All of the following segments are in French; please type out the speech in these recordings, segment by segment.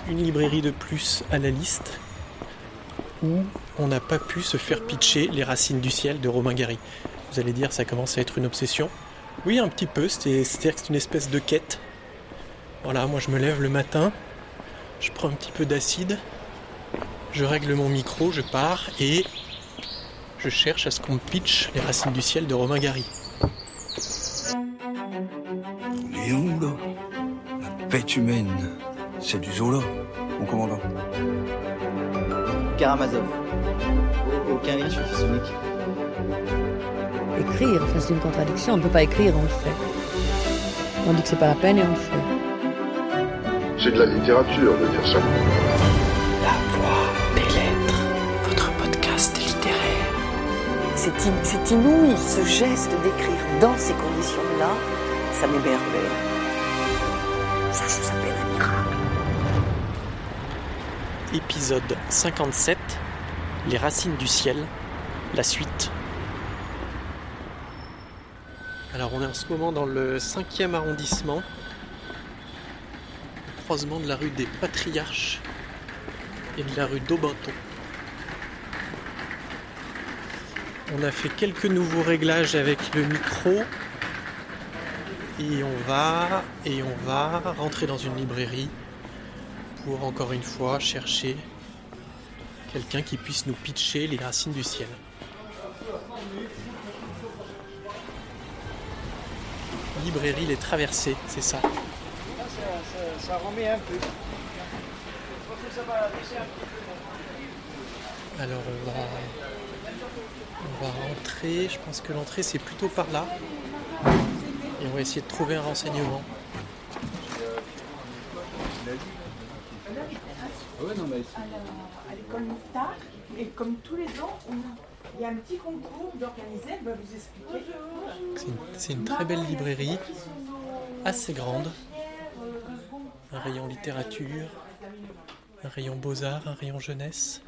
une librairie de plus à la liste où on n'a pas pu se faire pitcher Les Racines du ciel de Romain Gary. Vous allez dire, ça commence à être une obsession. Oui, un petit peu, c'est-à-dire que c'est une espèce de quête. Voilà, moi je me lève le matin, je prends un petit peu d'acide, je règle mon micro, je pars et je cherche à ce qu'on me pitch Les Racines du ciel de Romain Gary. Il est où, là? La bête humaine, c'est du Zola, mon commandant. Karamazov. Aucun lien sur fils unique. Écrire, enfin c'est une contradiction, on ne peut pas écrire, on le fait. On dit que c'est pas la peine et on le fait. C'est de la littérature de dire ça. La voix des lettres, votre podcast littéraire. C'est inouï, ce geste d'écrire dans ces conditions-là, ça m'émerveille. Ça s'appelle un miracle. Épisode 57, Les Racines du ciel, la suite. Alors on est en ce moment dans le 5e arrondissement, au croisement de la rue des Patriarches et de la rue d'Aubenton. On a fait quelques nouveaux réglages avec le micro et on va rentrer dans une librairie pour encore une fois chercher quelqu'un qui puisse nous pitcher Les Racines du ciel. Librairie Les Traversées, c'est ça. Ça remet un peu. Alors on va rentrer, je pense que l'entrée c'est plutôt par là. Et on va essayer de trouver un renseignement. Alors, à l'école Mouffetard, et comme tous les ans, il y a un petit concours d'organiser, elle va vous expliquer. C'est une très belle librairie, assez grande. Un rayon littérature, un rayon beaux-arts, un rayon jeunesse.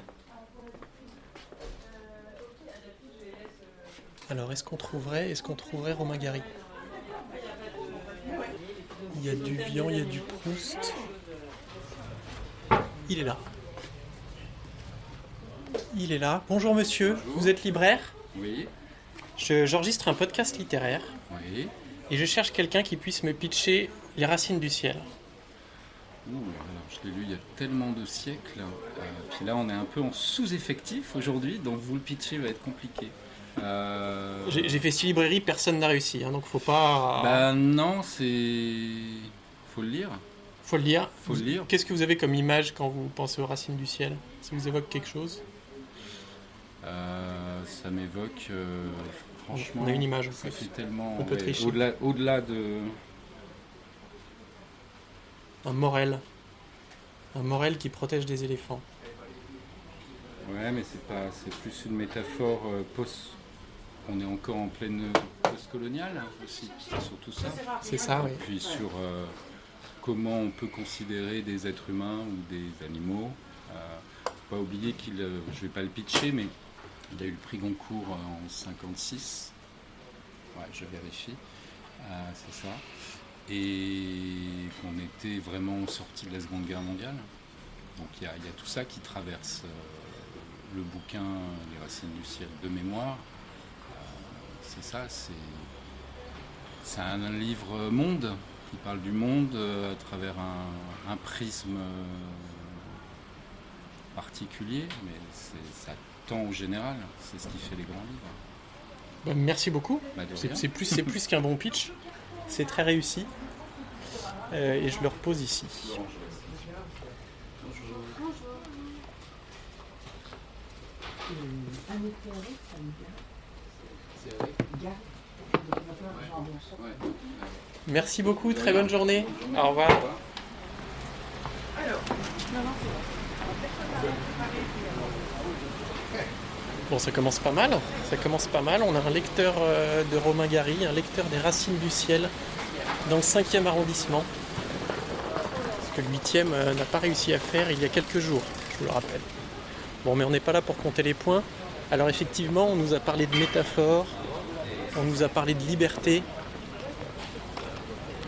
Alors, est-ce qu'on trouverait Romain Gary? Il y a du Vian, il y a du Proust. Il est là. Il est là. Bonjour monsieur, bonjour. Vous êtes libraire? Oui. J'enregistre un podcast littéraire. Oui. Et je cherche quelqu'un qui puisse me pitcher Les Racines du ciel. Alors, je l'ai lu il y a tellement de siècles. Puis là, on est un peu en sous-effectif aujourd'hui, donc vous le pitcher va être compliqué. J'ai fait 6 librairies, personne n'a réussi, hein, donc faut pas... Bah non, faut le lire. Faut le lire. Faut le lire. Qu'est-ce que vous avez comme image quand vous pensez aux Racines du ciel? Ça vous évoque quelque chose? Ça m'évoque, franchement... On a une image, ça fait tellement... On peut tricher. Au-delà de... Un Morel. Un Morel qui protège des éléphants. Ouais, mais c'est plus une métaphore on est encore en pleine post-coloniale aussi, c'est surtout ça. C'est ça, oui. Puis sur comment on peut considérer des êtres humains ou des animaux. Faut pas oublier je vais pas le pitcher, mais il a eu le prix Goncourt en 1956. Ouais, je vérifie. C'est ça. Et qu'on était vraiment sorti de la Seconde Guerre mondiale. Donc il y a tout ça qui traverse le bouquin Les Racines du ciel de mémoire. C'est ça, c'est un livre monde qui parle du monde à travers un prisme particulier, mais ça tend au général, c'est ce qui fait les grands livres. Bah, merci beaucoup. C'est plus qu'un bon pitch, c'est très réussi. Et je le repose ici. Merci beaucoup, très bonne journée. Au revoir. Bon, ça commence pas mal. On a un lecteur de Romain Gary, un lecteur des Racines du ciel dans le 5e arrondissement. Ce que le 8e n'a pas réussi à faire il y a quelques jours, je vous le rappelle. Bon, mais on n'est pas là pour compter les points. Alors effectivement, on nous a parlé de métaphores, on nous a parlé de liberté.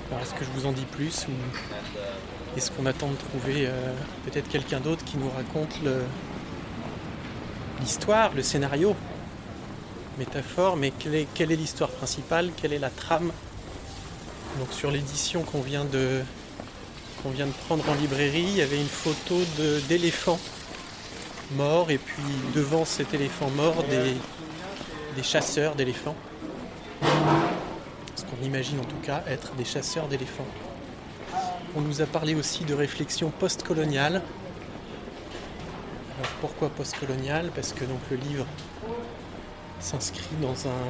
Alors, est-ce que je vous en dis plus ou... Est-ce qu'on attend de trouver peut-être quelqu'un d'autre qui nous raconte l'histoire, le scénario, métaphore, mais quelle est l'histoire principale, quelle est la trame? Donc sur l'édition qu'on vient de prendre en librairie, il y avait une photo d'éléphant mort, et puis devant cet éléphant mort, des chasseurs d'éléphants. Ce qu'on imagine en tout cas être des chasseurs d'éléphants. On nous a parlé aussi de réflexion post-coloniale. Alors pourquoi post-coloniale? Parce que donc le livre s'inscrit dans un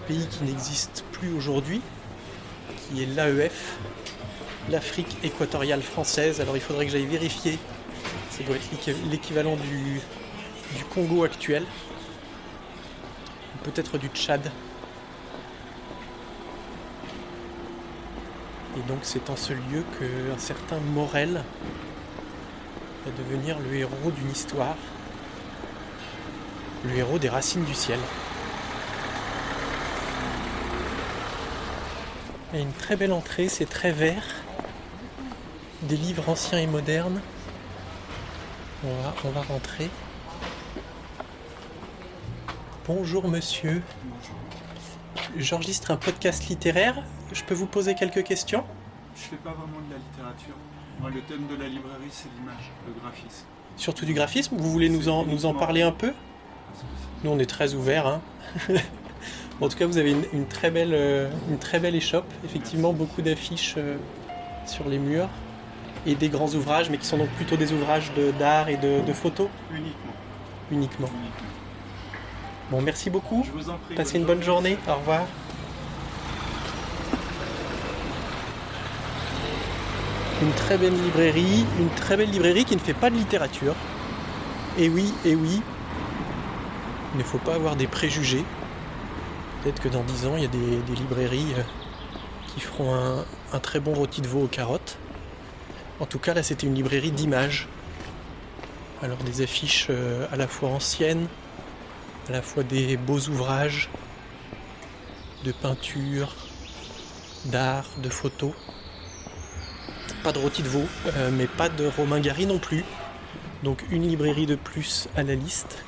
pays qui n'existe plus aujourd'hui, qui est l'AEF, l'Afrique équatoriale française. Alors il faudrait que j'aille vérifier. Ça doit être l'équivalent du Congo actuel, ou peut-être du Tchad. Et donc c'est en ce lieu qu'un certain Morel va devenir le héros d'une histoire, le héros des Racines du ciel. Il y a une très belle entrée, c'est très vert, des livres anciens et modernes. On va rentrer. Bonjour monsieur. J'enregistre un podcast littéraire. Je peux vous poser quelques questions? Je fais pas vraiment de la littérature. Moi, le thème de la librairie, c'est l'image, le graphisme. Surtout du graphisme? Vous voulez nous en parler un peu? Nous, on est très ouverts. Hein. En tout cas, vous avez une très belle échoppe. Effectivement, beaucoup d'affiches sur les murs. Et des grands ouvrages, mais qui sont donc plutôt des ouvrages d'art et de photos? Uniquement. Bon, merci beaucoup. Je vous en prie. Passez une bonne journée. Au revoir. Une très belle librairie qui ne fait pas de littérature. Et oui, il ne faut pas avoir des préjugés. Peut-être que dans 10 ans, il y a des librairies qui feront un très bon rôti de veau aux carottes. En tout cas, là, c'était une librairie d'images. Alors, des affiches à la fois anciennes, à la fois des beaux ouvrages de peinture, d'art, de photos. Pas de rôti de veau, mais pas de Romain Gary non plus. Donc, une librairie de plus à la liste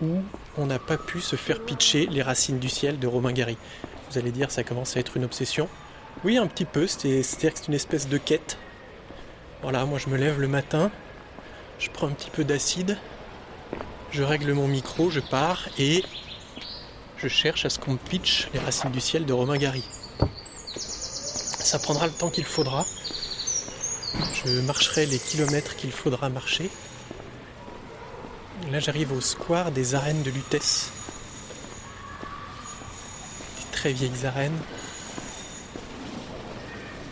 où on n'a pas pu se faire pitcher Les Racines du ciel de Romain Gary. Vous allez dire, ça commence à être une obsession. Oui, un petit peu, c'est-à-dire que c'est une espèce de quête. Voilà, moi je me lève le matin, je prends un petit peu d'acide, je règle mon micro, je pars et je cherche à ce qu'on me pitche Les Racines du ciel de Romain Gary. Ça prendra le temps qu'il faudra. Je marcherai les kilomètres qu'il faudra marcher. Là j'arrive au square des arènes de Lutèce. Des très vieilles arènes.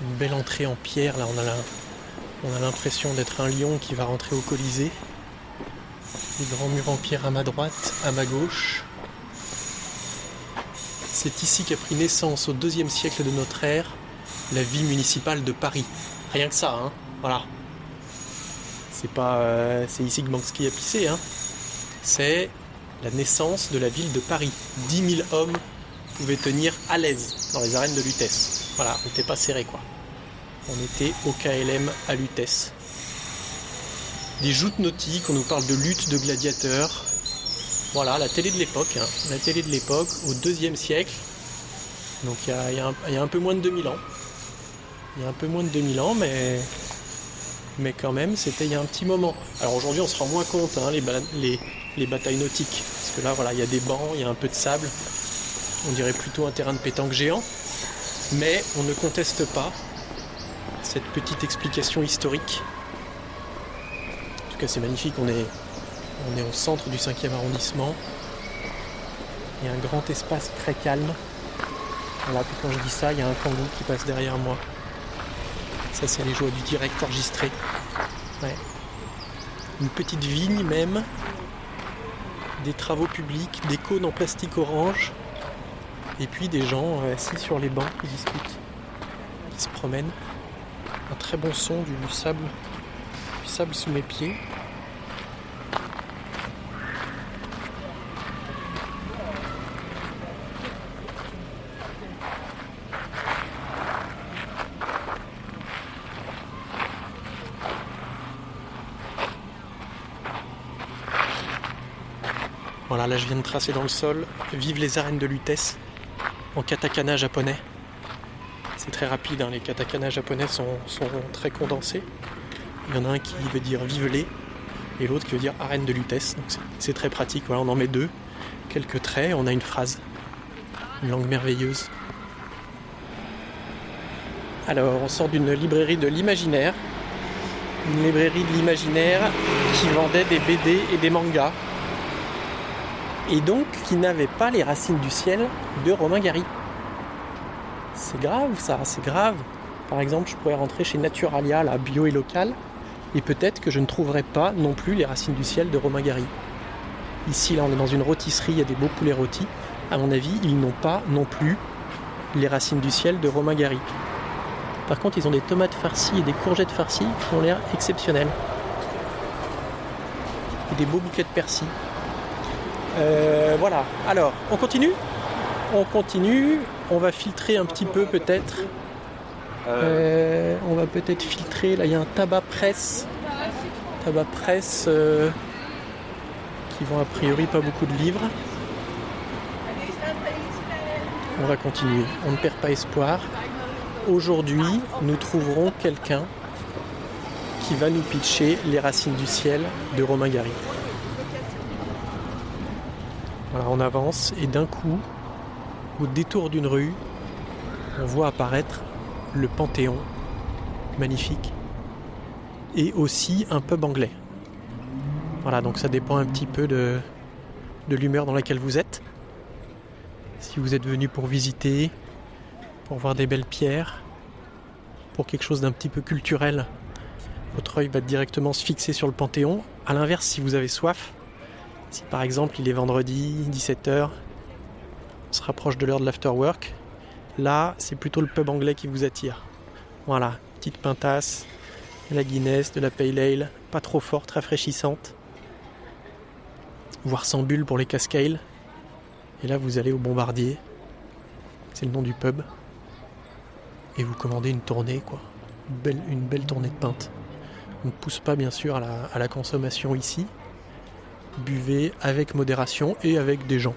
Une belle entrée en pierre, là on a l'impression d'être un lion qui va rentrer au Colisée. Les grands murs en pierre à ma droite, à ma gauche. C'est ici qu'a pris naissance au IIe siècle de notre ère la vie municipale de Paris. Rien que ça, hein. Voilà. C'est ici que Banksy a pissé, hein. C'est la naissance de la ville de Paris. 10 000 hommes pouvaient tenir à l'aise dans les arènes de Lutèce. Voilà, on n'était pas serré, quoi. On était au KLM à Lutèce. Des joutes nautiques, on nous parle de lutte de gladiateurs. Voilà, la télé de l'époque, hein. La télé de l'époque, au IIe siècle. Donc il y a un peu moins de 2000 ans. Il y a un peu moins de 2000 ans, mais quand même, c'était il y a un petit moment. Alors aujourd'hui, on se rend moins compte, hein, les batailles nautiques. Parce que là, voilà, il y a des bancs, il y a un peu de sable. On dirait plutôt un terrain de pétanque géant. Mais on ne conteste pas cette petite explication historique. En tout cas, c'est magnifique. On est au centre du 5e arrondissement. Il y a un grand espace très calme. Voilà, puis quand je dis ça, il y a un kangourou qui passe derrière moi. Ça, c'est les joies du direct enregistré. Ouais. Une petite vigne même. Des travaux publics, des cônes en plastique orange. Et puis des gens assis sur les bancs qui discutent, qui se promènent. Un très bon son du sable sous mes pieds. Voilà, là je viens de tracer dans le sol « Vive les arènes de Lutèce » en katakana japonais. C'est très rapide, hein, les katakana japonais sont très condensés. Il y en a un qui veut dire « Vive les » et l'autre qui veut dire « Arène de Lutèce ». Donc c'est très pratique, voilà, on en met deux, quelques traits, on a une phrase. Une langue merveilleuse. Alors, on sort d'une librairie de l'imaginaire. Une librairie de l'imaginaire qui vendait des BD et des mangas. Et donc, qui n'avait pas les racines du ciel de Romain Gary. C'est grave ça, c'est grave. Par exemple, je pourrais rentrer chez Naturalia, la bio et local, et peut-être que je ne trouverai pas non plus les racines du ciel de Romain Gary. Ici, là, on est dans une rôtisserie, il y a des beaux poulets rôtis. À mon avis, ils n'ont pas non plus les racines du ciel de Romain Gary. Par contre, ils ont des tomates farcies et des courgettes farcies qui ont l'air exceptionnels. Et des beaux bouquets de persil. Voilà. Alors, on continue ? On continue. On va filtrer un petit peu peut-être. On va peut-être filtrer. Là, il y a un tabac presse. Tabac presse qui vend a priori pas beaucoup de livres. On va continuer. On ne perd pas espoir. Aujourd'hui, nous trouverons quelqu'un qui va nous pitcher les racines du ciel de Romain Gary. Voilà, on avance et d'un coup, au détour d'une rue, on voit apparaître le Panthéon, magnifique, et aussi un pub anglais. Voilà, donc ça dépend un petit peu de l'humeur dans laquelle vous êtes. Si vous êtes venu pour visiter, pour voir des belles pierres, pour quelque chose d'un petit peu culturel, votre œil va directement se fixer sur le Panthéon. A l'inverse, si vous avez soif, si par exemple il est vendredi, 17h, on se rapproche de l'heure de l'afterwork, là c'est plutôt le pub anglais qui vous attire. Voilà, petite pintasse, de la Guinness, de la Pale Ale, pas trop forte, rafraîchissante, voire sans bulle pour les cascales. Et là vous allez au Bombardier, c'est le nom du pub, et vous commandez une tournée, quoi. Une belle tournée de pinte. On ne pousse pas bien sûr à la consommation ici. Buvez avec modération et avec des gens.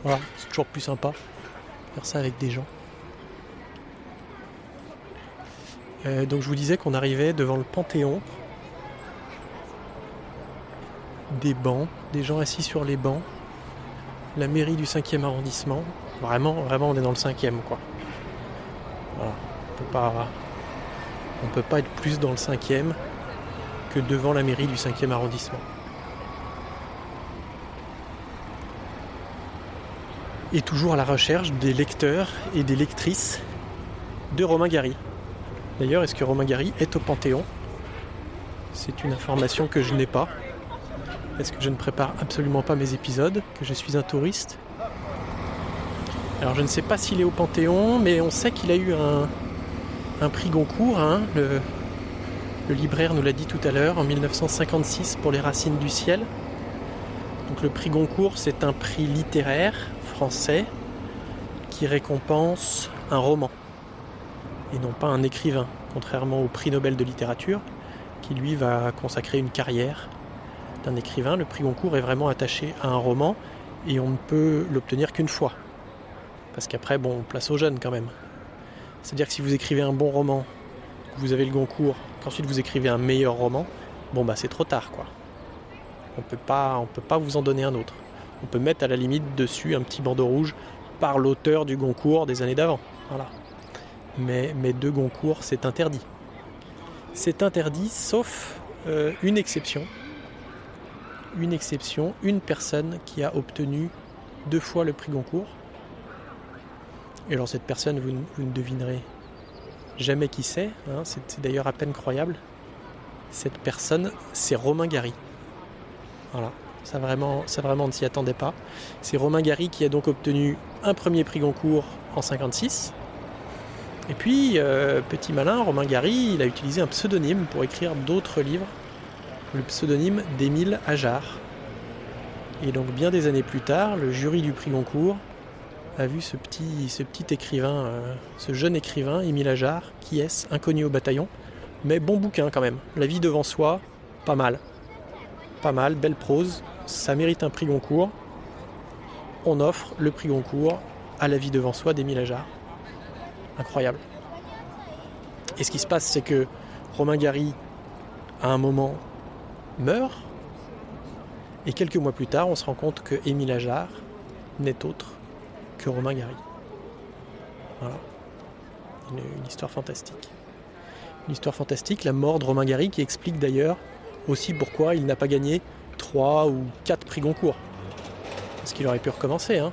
Voilà, c'est toujours plus sympa faire ça avec des gens. Donc je vous disais qu'on arrivait devant le Panthéon. Des bancs, des gens assis sur les bancs. La mairie du 5e arrondissement. Vraiment, on est dans le 5e, quoi. Voilà, on peut pas être plus dans le 5e que devant la mairie du 5e arrondissement. Et toujours à la recherche des lecteurs et des lectrices de Romain Gary. D'ailleurs, est-ce que Romain Gary est au Panthéon ? C'est une information que je n'ai pas. Est-ce que je ne prépare absolument pas mes épisodes, que je suis un touriste ? Alors je ne sais pas s'il est au Panthéon, mais on sait qu'il a eu un prix Goncourt, hein, le libraire nous l'a dit tout à l'heure, en 1956 pour Les Racines du ciel. Donc le prix Goncourt, c'est un prix littéraire français qui récompense un roman et non pas un écrivain, contrairement au prix Nobel de littérature qui lui va consacrer une carrière d'un écrivain. Le prix Goncourt est vraiment attaché à un roman et on ne peut l'obtenir qu'une fois. Parce qu'après, bon, on place aux jeunes quand même. C'est-à-dire que si vous écrivez un bon roman, vous avez le Goncourt, qu'ensuite vous écrivez un meilleur roman, bon bah c'est trop tard, quoi. On peut pas vous en donner un autre. On peut mettre à la limite dessus un petit bandeau rouge par l'auteur du Goncourt des années d'avant. Voilà. Mais deux Goncourt, c'est interdit. C'est interdit, sauf une exception. Une personne qui a obtenu 2 fois le prix Goncourt. Et alors cette personne, vous ne devinerez jamais qui c'est, hein, c'est d'ailleurs à peine croyable. Cette personne, c'est Romain Gary. Voilà, ça vraiment on ne s'y attendait pas. C'est Romain Gary qui a donc obtenu un premier prix Goncourt en 1956. Et puis, petit malin, Romain Gary, il a utilisé un pseudonyme pour écrire d'autres livres, le pseudonyme d'Émile Ajar. Et donc bien des années plus tard, le jury du prix Goncourt a vu ce petit écrivain, ce jeune écrivain, Émile Ajar, qui est inconnu au bataillon, mais bon bouquin quand même. La vie devant soi, pas mal. Pas mal, belle prose, ça mérite un prix Goncourt. on offre le prix Goncourt à La vie devant soi d'Émile Ajar. Incroyable. Et ce qui se passe, c'est que Romain Gary, à un moment, meurt. Et quelques mois plus tard, on se rend compte que Émile Ajar n'est autre que Romain Gary. Voilà. Une histoire fantastique. Une histoire fantastique, la mort de Romain Gary, qui explique d'ailleurs aussi pourquoi il n'a pas gagné 3 ou 4 prix Goncourt. Parce qu'il aurait pu recommencer. Hein.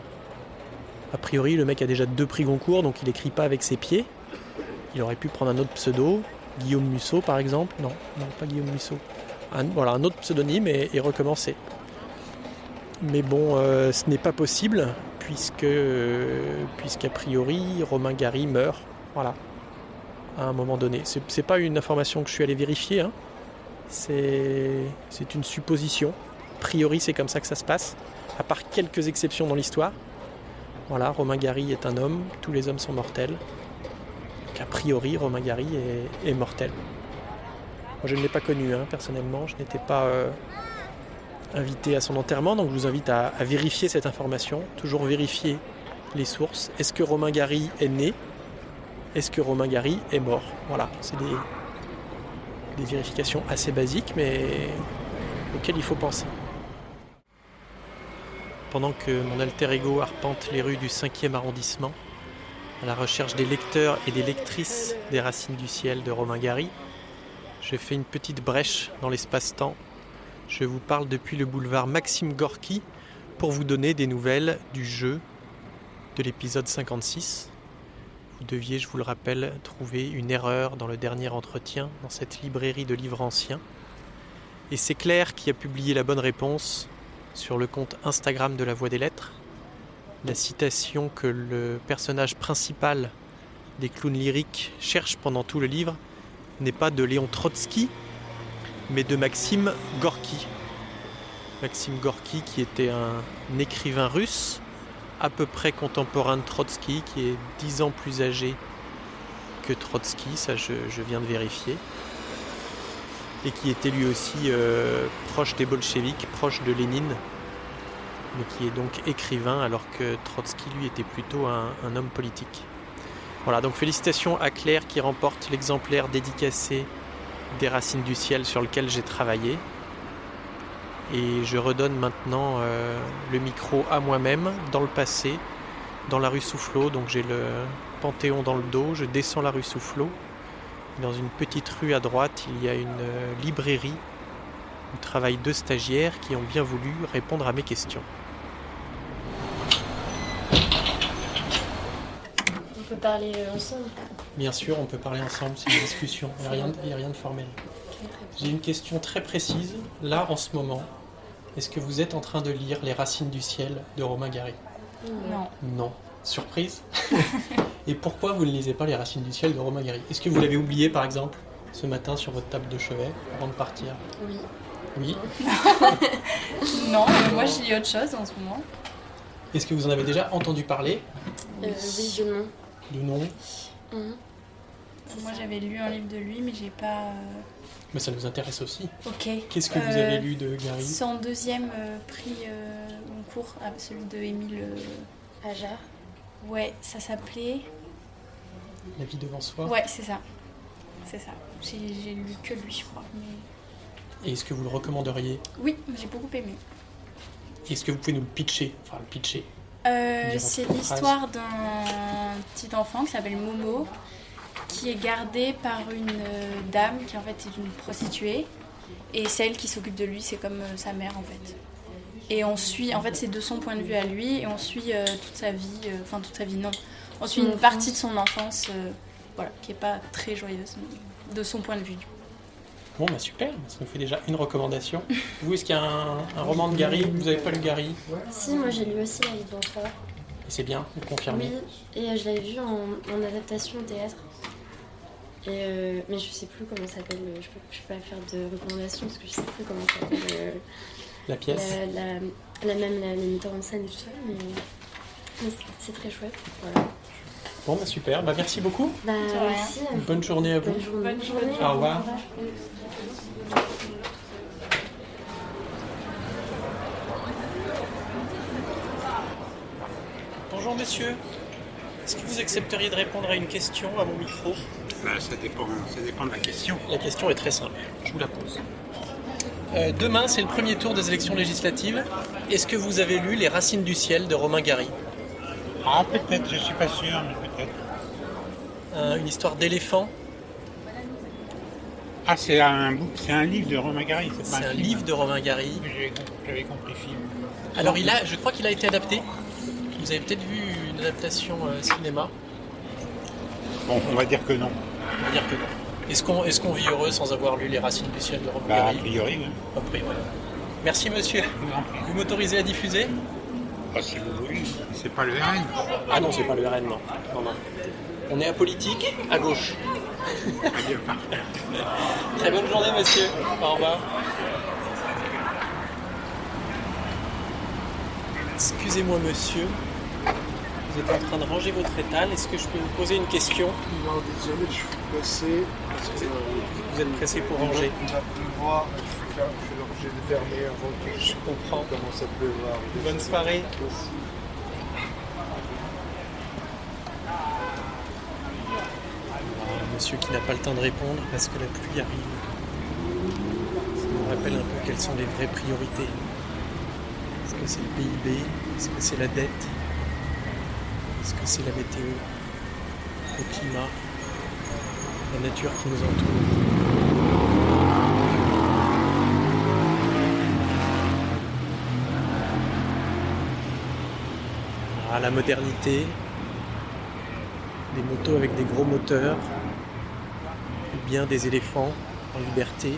A priori, le mec a déjà 2 prix Goncourt, donc il n'écrit pas avec ses pieds. Il aurait pu prendre un autre pseudo, Guillaume Musso par exemple. Non, pas Guillaume Musso. Un autre pseudonyme et recommencer. Mais bon, ce n'est pas possible, puisqu'a priori, Romain Gary meurt. Voilà. À un moment donné. C'est pas une information que je suis allé vérifier. Hein. C'est une supposition. A priori, c'est comme ça que ça se passe. À part quelques exceptions dans l'histoire. Voilà, Romain Gary est un homme. Tous les hommes sont mortels. Donc, a priori, Romain Gary est mortel. Moi, je ne l'ai pas connu, hein, personnellement. Je n'étais pas invité à son enterrement. Donc, je vous invite à vérifier cette information. Toujours vérifier les sources. Est-ce que Romain Gary est né ? Est-ce que Romain Gary est mort ? Voilà, c'est des vérifications assez basiques, mais auxquelles il faut penser. Pendant que mon alter ego arpente les rues du 5e arrondissement, à la recherche des lecteurs et des lectrices des Racines du ciel de Romain Gary, je fais une petite brèche dans l'espace-temps. Je vous parle depuis le boulevard Maxime Gorky pour vous donner des nouvelles du jeu de l'épisode 56. Vous deviez, je vous le rappelle, trouver une erreur dans le dernier entretien dans cette librairie de livres anciens. Et c'est Claire qui a publié la bonne réponse sur le compte Instagram de La Voix des Lettres. La citation que le personnage principal des clowns lyriques cherche pendant tout le livre n'est pas de Léon Trotsky, mais de Maxime Gorky. Maxime Gorky qui était un écrivain russe à peu près contemporain de Trotsky, qui est 10 ans plus âgé que Trotsky, ça je viens de vérifier, et qui était lui aussi proche des bolcheviks, proche de Lénine, mais qui est donc écrivain, alors que Trotsky, lui, était plutôt un homme politique. Voilà, donc félicitations à Claire qui remporte l'exemplaire dédicacé des Racines du ciel sur lequel j'ai travaillé. Et je redonne maintenant le micro à moi-même, dans le passé, dans la rue Soufflot. Donc j'ai le Panthéon dans le dos, je descends la rue Soufflot. Dans une petite rue à droite, il y a une librairie où travaillent 2 stagiaires qui ont bien voulu répondre à mes questions. On peut parler ensemble ? Bien sûr, on peut parler ensemble, c'est une discussion, il n'y a rien de formel. J'ai une question très précise, là en ce moment. Est-ce que vous êtes en train de lire Les Racines du ciel de Romain Gary ? Non. Non. Surprise. Et pourquoi vous ne lisez pas Les Racines du ciel de Romain Gary ? Est-ce que vous l'avez oublié par exemple ce matin sur votre table de chevet avant de partir ? Oui. Oui. Non, moi je lis autre chose en ce moment. Est-ce que vous en avez déjà entendu parler ? Oui, de nom. De nom ? Moi j'avais lu un livre de lui, mais j'ai pas... Mais ça nous intéresse aussi. Ok. Qu'est-ce que vous avez lu de Gary ? Son 2e prix Goncourt, celui de Émile Ajar. Ouais, ça s'appelait... La vie devant soi ? Ouais, c'est ça. C'est ça. J'ai lu que lui, je crois. Mais... Et est-ce que vous le recommanderiez ? Oui, j'ai beaucoup aimé. Est-ce que vous pouvez nous le pitcher ? Enfin, le pitcher. C'est l'histoire d'un petit enfant qui s'appelle Momo, qui est gardé par une dame qui en fait est une prostituée, et celle qui s'occupe de lui, c'est comme sa mère en fait. Et on suit, en fait c'est de son point de vue à lui, et on suit toute sa vie non, on suit une partie de son enfance, voilà, qui est pas très joyeuse, de son point de vue. Bon, bah super, ça nous fait déjà une recommandation. Vous, est-ce qu'il y a un roman de Gary ? Vous n'avez pas lu Gary ? Si, moi j'ai lu aussi La vie devant soi. Et c'est bien, vous confirmez ? Oui, et je l'avais vu en adaptation au théâtre. Mais je sais plus comment ça s'appelle, je peux pas faire de recommandation parce que je sais plus comment ça s'appelle. La pièce ? La metteur en scène et tout ça, mais c'est très chouette, voilà. Bon, bah super, bah merci beaucoup. Merci. Bonne journée à vous. Bonne journée. Au revoir. Bonjour monsieur. Est-ce que vous accepteriez de répondre à une question à mon micro? Ça dépend de la question. La question est très simple, je vous la pose. Demain, c'est le premier tour des élections législatives. Est-ce que vous avez lu Les Racines du ciel de Romain Gary? Ah, peut-être, je suis pas sûr, mais peut-être. Une histoire d'éléphant. Ah, c'est un livre de Romain Gary, c'est pas C'est un un film. livre de Romain Gary. J'avais compris film. Alors je crois qu'il a été adapté. Vous avez peut-être vu une adaptation cinéma. Bon, on va dire que non. On va dire que non. Est-ce qu'on vit heureux sans avoir lu Les Racines du ciel de Romain A Gary? priori, oui. A priori. Merci monsieur. Vous m'autorisez à diffuser? Si vous voulez, c'est pas le RN. Ah non, c'est pas le RN, non. Non. On est apolitique, à gauche. Très bonne journée monsieur. Au revoir. Excusez-moi monsieur, vous êtes en train de ranger votre étal, est-ce que je peux vous poser une question? Non, désolé, je suis pressé. Vous êtes pressé pour ranger? Il va pleuvoir, je vais l'obligé de fermer avant que Je comprends. commence à pleuvoir. Bonne soirée. Monsieur qui n'a pas le temps de répondre parce que la pluie arrive. Ça nous rappelle un peu quelles sont les vraies priorités. Est-ce que c'est le PIB? Est-ce que c'est la dette? Est-ce que c'est la météo? Le climat? La nature qui nous entoure? Ah, la modernité, des motos avec des gros moteurs, ou bien des éléphants en liberté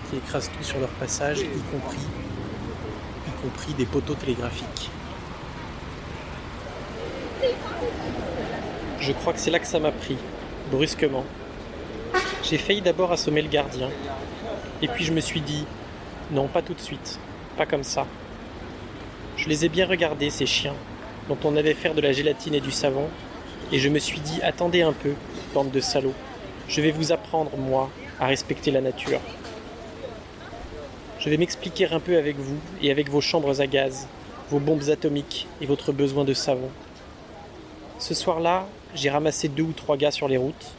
qui écrasent tout sur leur passage, y compris des poteaux télégraphiques. Je crois que c'est là que ça m'a pris, brusquement. J'ai failli d'abord assommer le gardien, et puis je me suis dit, non, pas tout de suite, pas comme ça. Je les ai bien regardés, ces chiens, dont on allait faire de la gélatine et du savon, et je me suis dit, attendez un peu, bande de salauds, je vais vous apprendre, moi, à respecter la nature. Je vais m'expliquer un peu avec vous et avec vos chambres à gaz, vos bombes atomiques et votre besoin de savon. Ce soir-là, j'ai ramassé 2 ou 3 gars sur les routes,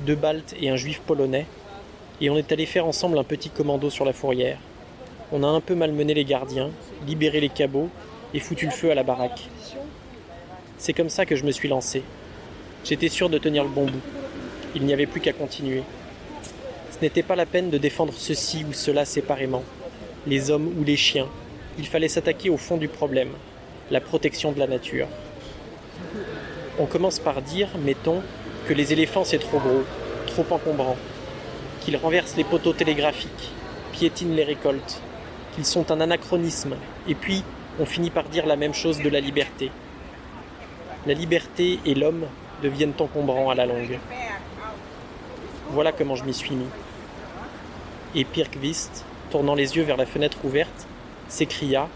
2 Baltes et un juif polonais, et on est allé faire ensemble un petit commando sur la fourrière. On a un peu malmené les gardiens, libéré les cabots et foutu le feu à la baraque. C'est comme ça que je me suis lancé. J'étais sûr de tenir le bon bout. Il n'y avait plus qu'à continuer. Ce n'était pas la peine de défendre ceci ou cela séparément, les hommes ou les chiens. Il fallait s'attaquer au fond du problème, la protection de la nature. On commence par dire, mettons, que les éléphants c'est trop gros, trop encombrant, qu'ils renversent les poteaux télégraphiques, piétinent les récoltes, qu'ils sont un anachronisme, et puis on finit par dire la même chose de la liberté. La liberté et l'homme deviennent encombrants à la longue. Voilà comment je m'y suis mis. Et Pirkvist, tournant les yeux vers la fenêtre ouverte, s'écria,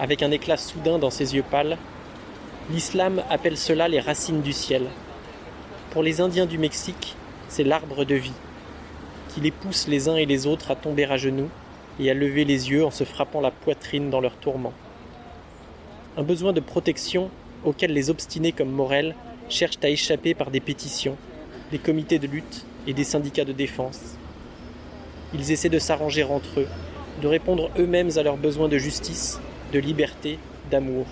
avec un éclat soudain dans ses yeux pâles, « L'islam appelle cela les racines du ciel. Pour les Indiens du Mexique, c'est l'arbre de vie, qui les pousse les uns et les autres à tomber à genoux et à lever les yeux en se frappant la poitrine dans leur tourment. Un besoin de protection auquel les obstinés comme Morel cherchent à échapper par des pétitions, des comités de lutte et des syndicats de défense. Ils essaient de s'arranger entre eux, de répondre eux-mêmes à leurs besoins de justice, de liberté, d'amour.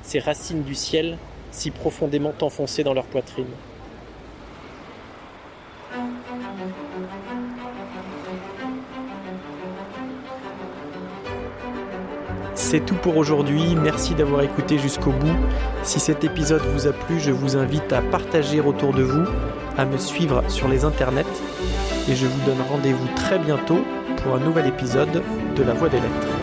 Ces racines du ciel si profondément enfoncées dans leur poitrine. C'est tout pour aujourd'hui, merci d'avoir écouté jusqu'au bout. Si cet épisode vous a plu, je vous invite à partager autour de vous, à me suivre sur les internets, et je vous donne rendez-vous très bientôt pour un nouvel épisode de La Voix des Lettres.